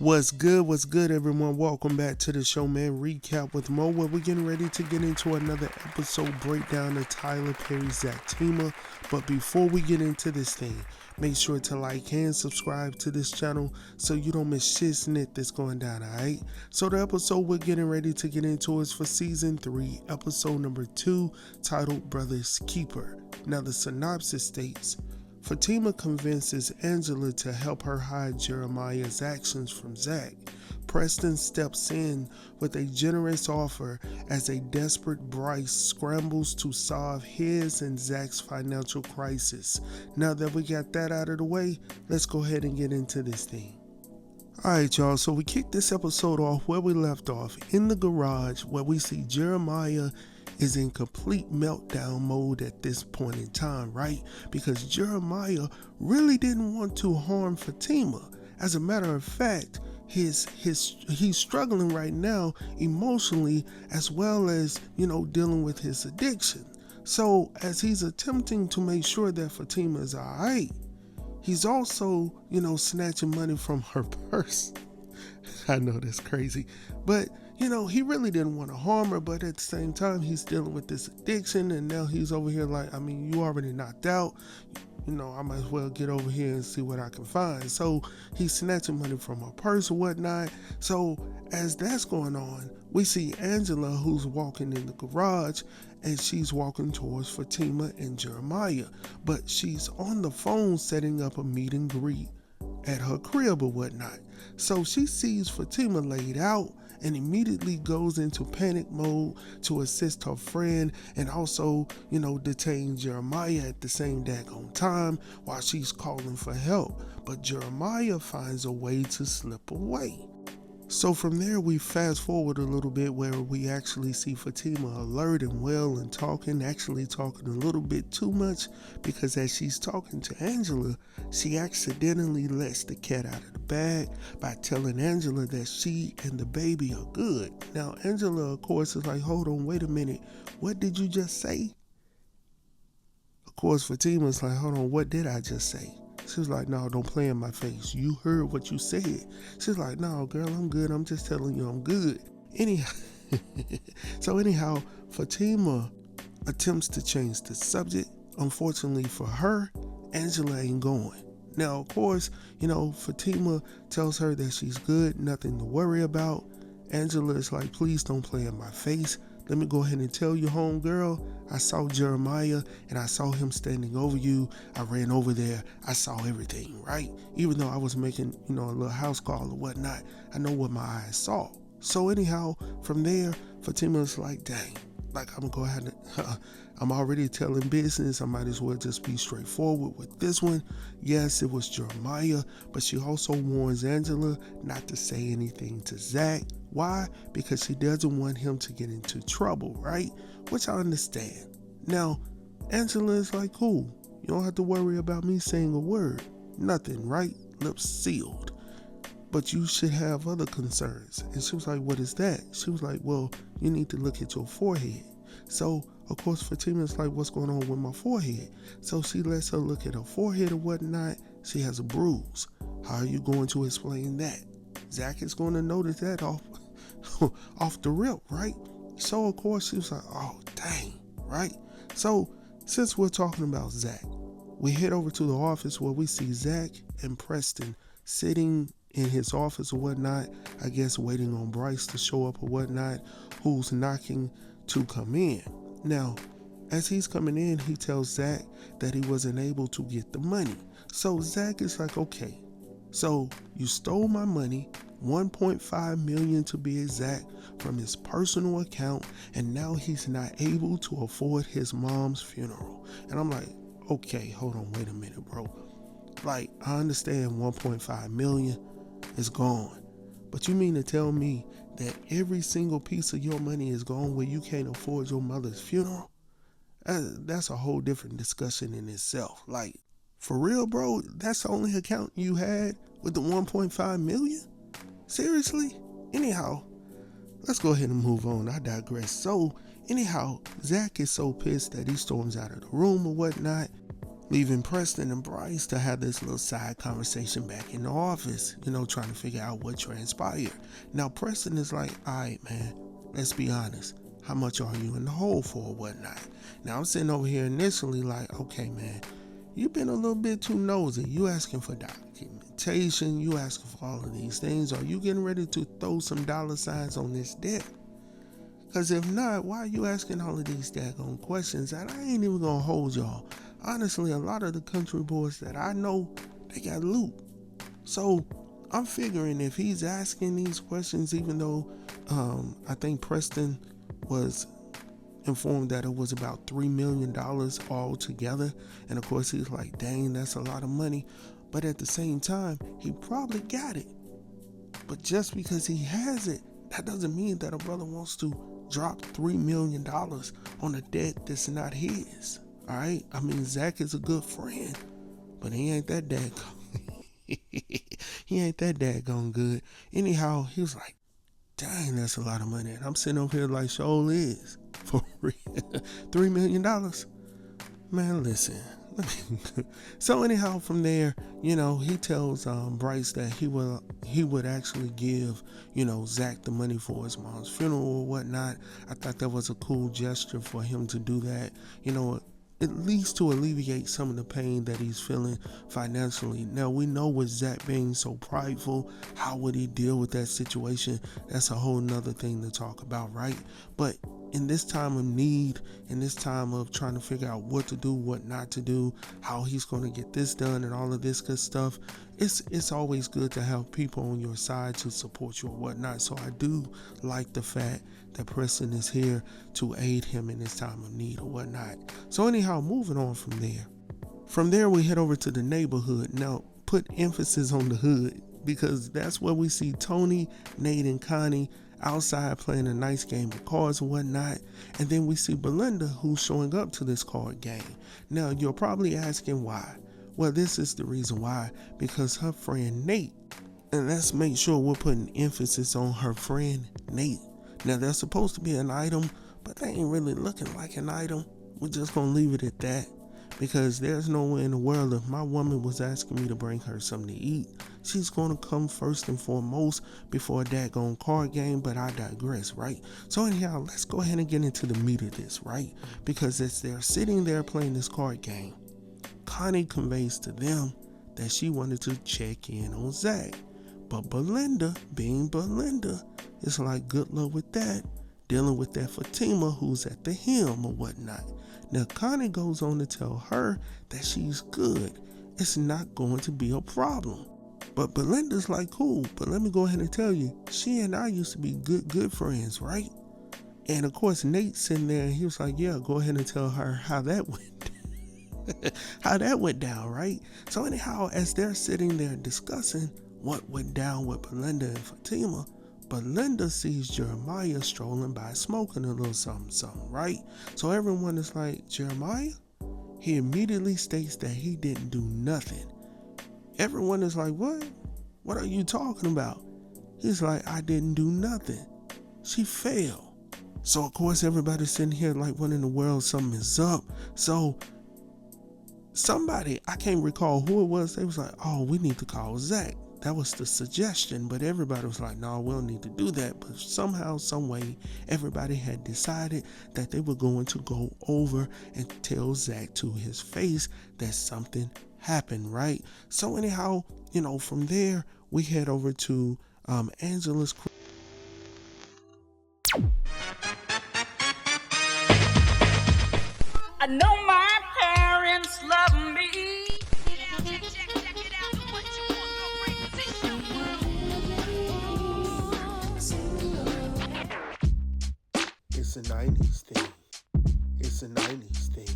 What's good, everyone? Welcome back to the show, man. Recap with Mo, where we're getting ready to get into another episode breakdown of Tyler Perry's ZATIMA. But before we get into this thing, make sure to like and subscribe to this channel so you don't miss shit snit that's going down, alright? So the episode we're getting ready to get into is for season 3, episode number 2, titled Brother's Keeper. Now the synopsis states, Fatima convinces Angela to help her hide Jeremiah's actions from Zach. Preston steps in with a generous offer as a desperate Bryce scrambles to solve his and Zach's financial crisis. Now that we got that out of the way, let's go ahead and get into this thing. Alright y'all, so we kicked this episode off where we left off, in the garage, where we see Jeremiah is in complete meltdown mode at this point in time, right? Because Jeremiah really didn't want to harm Fatima. As a matter of fact, he's struggling right now emotionally, as well as, dealing with his addiction. So as he's attempting to make sure that Fatima is alright, he's also, snatching money from her purse. I know that's crazy, but he really didn't want to harm her, but at the same time, he's dealing with this addiction, and now he's over here like, you already knocked out. I might as well get over here and see what I can find. So he's snatching money from her purse or whatnot. So as that's going on, we see Angela, who's walking in the garage, and she's walking towards Fatima and Jeremiah, but she's on the phone setting up a meet and greet at her crib or whatnot. So she sees Fatima laid out and immediately goes into panic mode to assist her friend and also, detain Jeremiah at the same daggone time while she's calling for help. But Jeremiah finds a way to slip away. So from there, we fast forward a little bit where we actually see Fatima alert and well and actually talking a little bit too much, because as she's talking to Angela, she accidentally lets the cat out of the bag by telling Angela that she and the baby are good. Now, Angela, of course, is like, hold on, wait a minute. What did you just say? Of course, Fatima's like, hold on, what did I just say? She was like, no, don't play in my face. You heard what you said. She's like, no, girl, I'm good. I'm just telling you I'm good. Anyhow, Fatima attempts to change the subject. Unfortunately for her, Angela ain't going. Now, of course, Fatima tells her that she's good, nothing to worry about. Angela is like, please don't play in my face. Let me go ahead and tell you, homegirl, I saw Jeremiah and I saw him standing over you. I ran over there. I saw everything, right? Even though I was making, a little house call or whatnot, I know what my eyes saw. So anyhow, from there, Fatima's like, dang, like I'm going to go ahead and, I'm already telling business. I might as well just be straightforward with this one. Yes, it was Jeremiah, but she also warns Angela not to say anything to Zach. Why? Because she doesn't want him to get into trouble, right? Which I understand. Now, Angela is like, cool. You don't have to worry about me saying a word. Nothing, right? Lips sealed. But you should have other concerns. And she was like, what is that? She was like, well, you need to look at your forehead. So, of course, Fatima's like, what's going on with my forehead? So she lets her look at her forehead or whatnot. She has a bruise. How are you going to explain that? Zach is going to notice that off the rip, right? So, of course, she was like, oh, dang, right? So, since we're talking about Zach, we head over to the office where we see Zach and Preston sitting in his office or whatnot, I guess waiting on Bryce to show up or whatnot, who's knocking to come in. Now, as he's coming in, he tells Zach that he wasn't able to get the money. So Zach is like, okay, so you stole my money, $1.5 million to be exact, from his personal account, and now he's not able to afford his mom's funeral. And I'm like, okay, hold on, wait a minute, bro. Like, I understand 1.5 million is gone, but you mean to tell me that every single piece of your money is gone where you can't afford your mother's funeral? That's a whole different discussion in itself. Like, for real, bro, that's the only account you had with the 1.5 million? Seriously? Anyhow, let's go ahead and move on. I digress. So, anyhow, Zach is so pissed that he storms out of the room or whatnot. leaving Preston and Bryce to have this little side conversation back in the office, trying to figure out what transpired. Now, Preston is like, all right, man, let's be honest. How much are you in the hole for or whatnot? Now, I'm sitting over here initially like, okay, man, you've been a little bit too nosy. You asking for documentation. You asking for all of these things. Are you getting ready to throw some dollar signs on this debt? Because if not, why are you asking all of these daggone questions? And I ain't even going to hold y'all. Honestly, a lot of the country boys that I know, they got loot. So I'm figuring if he's asking these questions, even though I think Preston was informed that it was about $3 million all together. And of course, he's like, dang, that's a lot of money. But at the same time, he probably got it. But just because he has it, that doesn't mean that a brother wants to drop $3 million on a debt that's not his. All right? I mean, Zach is a good friend, but he ain't that daggone. He ain't that daggone good. Anyhow, he was like, dang, that's a lot of money. And I'm sitting over here like, sure is. For real. $3 million? Man, listen. So anyhow, from there, he tells Bryce that he would actually give, Zach the money for his mom's funeral or whatnot. I thought that was a cool gesture for him to do that, at least to alleviate some of the pain that he's feeling financially. Now, we know with Zach being so prideful, how would he deal with that situation? That's a whole nother thing to talk about, right? But in this time of need, in this time of trying to figure out what to do, what not to do, how he's going to get this done and all of this good stuff, it's always good to have people on your side to support you or whatnot. So I do like the fact that Preston is here to aid him in his time of need or whatnot. So anyhow, moving on from there. From there, we head over to the neighborhood. Now, put emphasis on the hood, because that's where we see Tony, Nate, and Connie outside playing a nice game of cards and whatnot. And then we see Belinda, who's showing up to this card game. Now, you're probably asking why. Well, this is the reason why, because her friend Nate, and let's make sure we're putting emphasis on her friend Nate. Now, they're supposed to be an item, but they ain't really looking like an item. We're just going to leave it at that, because there's no way in the world if my woman was asking me to bring her something to eat, she's going to come first and foremost before a daggone card game, but I digress, right? So anyhow, let's go ahead and get into the meat of this, right? Because as they're sitting there playing this card game, Connie conveys to them that she wanted to check in on Zach. But Belinda, being Belinda, is like, good luck with that, dealing with that Fatima who's at the helm or whatnot. Now, Connie goes on to tell her that she's good. It's not going to be a problem. But Belinda's like, cool, but let me go ahead and tell you, she and I used to be good friends, right? And of course, Nate's sitting there and he was like, yeah, go ahead and tell her how that went. How that went down, right? So anyhow, as they're sitting there discussing what went down with Belinda and Fatima, Belinda sees Jeremiah strolling by smoking a little something, right? So everyone is like, Jeremiah? He immediately states that he didn't do nothing. Everyone is like, what? What are you talking about? He's like, I didn't do nothing. She failed. So of course everybody's sitting here like, what in the world, something is up. So somebody, I can't recall who it was, they was like, oh, we need to call Zach. That was the suggestion, but everybody was like, no, we don't need to do that. But somehow, some way, everybody had decided that they were going to go over and tell Zach to his face that something happened, right? So anyhow, from there, we head over to Angela's. I know my parents love me. It's a 90s thing. It's a 90s thing.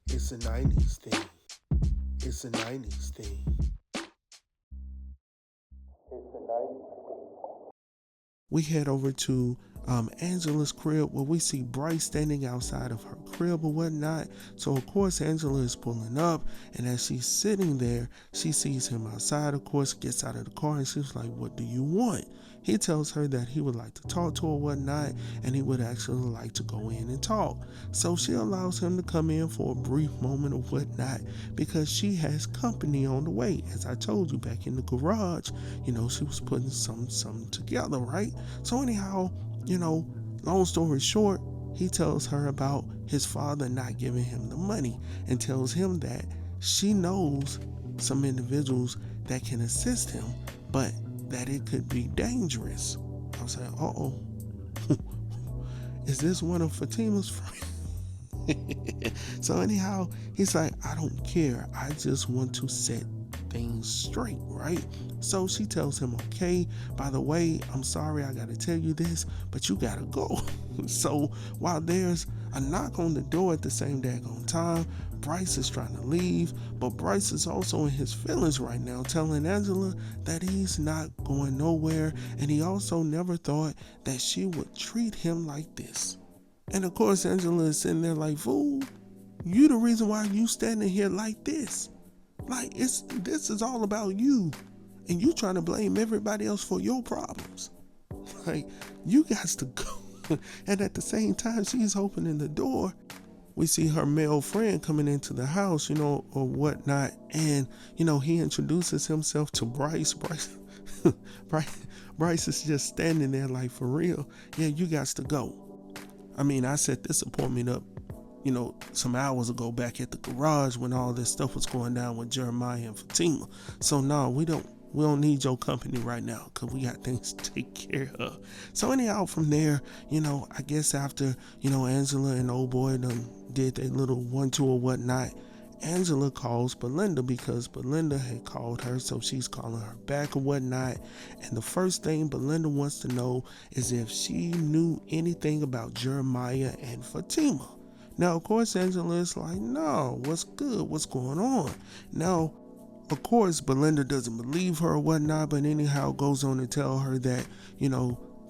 It's a 90s thing. It's a 90s thing. We head over to Angela's crib, where we see Bryce standing outside of her crib or whatnot. So of course Angela is pulling up, and as she's sitting there, she sees him outside. Of course, gets out of the car and she's like, what do you want? He tells her that he would like to talk to her or whatnot, and he would actually like to go in and talk. So she allows him to come in for a brief moment or whatnot because she has company on the way. As I told you back in the garage, she was putting something together, right? So anyhow, long story short, he tells her about his father not giving him the money and tells him that she knows some individuals that can assist him, but that it could be dangerous. I was like, uh-oh. Is this one of Fatima's friends? So anyhow, he's like, I don't care. I just want to set things straight, right? So she tells him, okay, by the way, I'm sorry I gotta tell you this, but you gotta go. So while there's a knock on the door at the same daggone time, Bryce is trying to leave, but Bryce is also in his feelings right now, telling Angela that he's not going nowhere, and he also never thought that she would treat him like this. And of course, Angela is sitting there like, fool, you the reason why you standing here like this. Like, this is all about you, and you trying to blame everybody else for your problems. Like, you got to go. And at the same time, she's opening the door. We see her male friend coming into the house, or whatnot. And, he introduces himself to Bryce. Bryce is just standing there like, for real. Yeah, you got to go. I mean, I set this appointment up, some hours ago back at the garage when all this stuff was going down with Jeremiah and Fatima. So no, we don't need your company right now because we got things to take care of. So anyhow, from there, I guess after, Angela and old boy done did their little 1-2 or whatnot, Angela calls Belinda because Belinda had called her, so she's calling her back or whatnot. And the first thing Belinda wants to know is if she knew anything about Jeremiah and Fatima. Now, of course, Angela is like, no, what's good? What's going on? Now, of course, Belinda doesn't believe her or whatnot, but anyhow goes on to tell her that,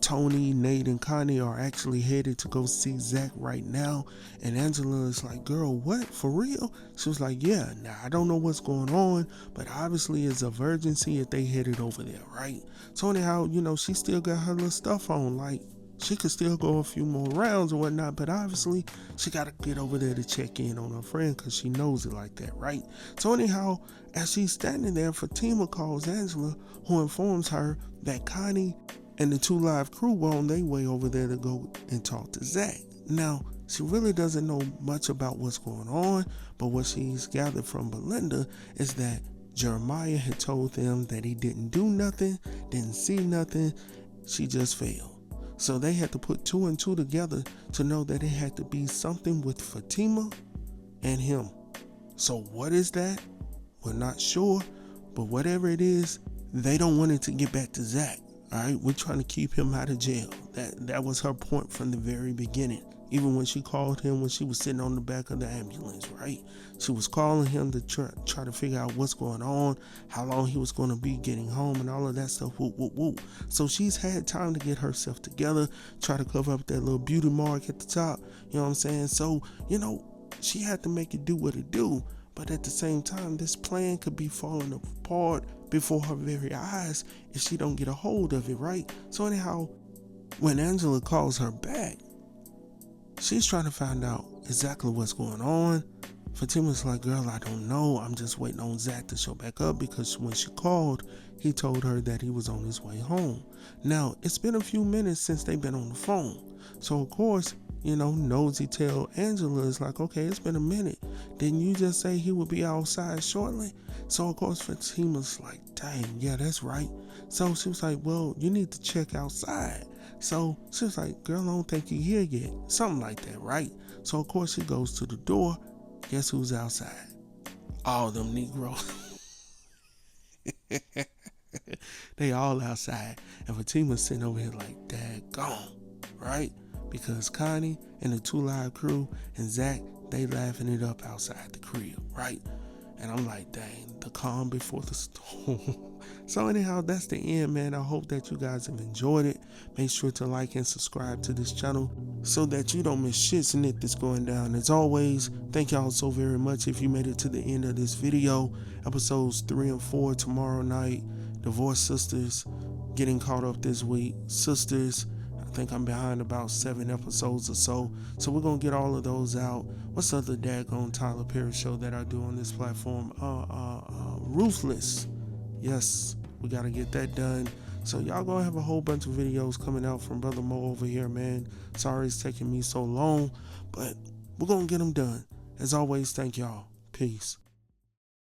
Tony, Nate, and Connie are actually headed to go see Zach right now. And Angela is like, girl, what? For real? She was like, yeah, now I don't know what's going on, but obviously it's of urgency if they headed over there, right? So anyhow, she still got her little stuff on, like, she could still go a few more rounds or whatnot, but obviously she got to get over there to check in on her friend because she knows it like that, right? So anyhow, as she's standing there, Fatima calls Angela, who informs her that Connie and the 2 Live crew were on their way over there to go and talk to Zach. Now, she really doesn't know much about what's going on, but what she's gathered from Belinda is that Jeremiah had told them that he didn't do nothing, didn't see nothing, she just failed. So they had to put 2 and 2 together to know that it had to be something with Fatima and him. So what is that? We're not sure, but whatever it is, they don't want it to get back to Zach. All right, we're trying to keep him out of jail. That was her point from the very beginning. Even when she called him when she was sitting on the back of the ambulance, right? She was calling him to try to figure out what's going on, how long he was going to be getting home, and all of that stuff. Whoop, whoop, whoop. So she's had time to get herself together, try to cover up that little beauty mark at the top. You know what I'm saying? So, she had to make it do what it do. But at the same time, this plan could be falling apart before her very eyes if she don't get a hold of it, right? So anyhow, when Angela calls her back, she's trying to find out exactly what's going on. Fatima's like, girl, I don't know. I'm just waiting on Zach to show back up because when she called, he told her that he was on his way home. Now, it's been a few minutes since they've been on the phone. So, of course, nosy tail Angela is like, okay, it's been a minute. Didn't you just say he would be outside shortly? So, of course, Fatima's like, dang, yeah, that's right. So she was like, well, you need to check outside. So she was like, girl, I don't think you're here yet. Something like that, right? So, of course, she goes to the door. Guess who's outside? All them Negroes. They all outside. And Fatima's sitting over here like, daggone, right? Because Connie and the 2 Live crew and Zach, they laughing it up outside the crib, right? And I'm like, dang, the calm before the storm. So anyhow, that's the end, man. I hope that you guys have enjoyed it. Make sure to like and subscribe to this channel so that you don't miss shit snit that's going down. As always, thank y'all so very much if you made it to the end of this video. Episodes 3 and 4 tomorrow night. Divorce Sisters, getting caught up this week. Sisters, I think I'm behind about 7 episodes or so. So we're gonna get all of those out. What's the other daggone Tyler Perry show that I do on this platform? Ruthless. Yes, we gotta get that done. So y'all gonna have a whole bunch of videos coming out from Brother Mo over here, man. Sorry it's taking me so long, but we're gonna get them done. As always, thank y'all. Peace.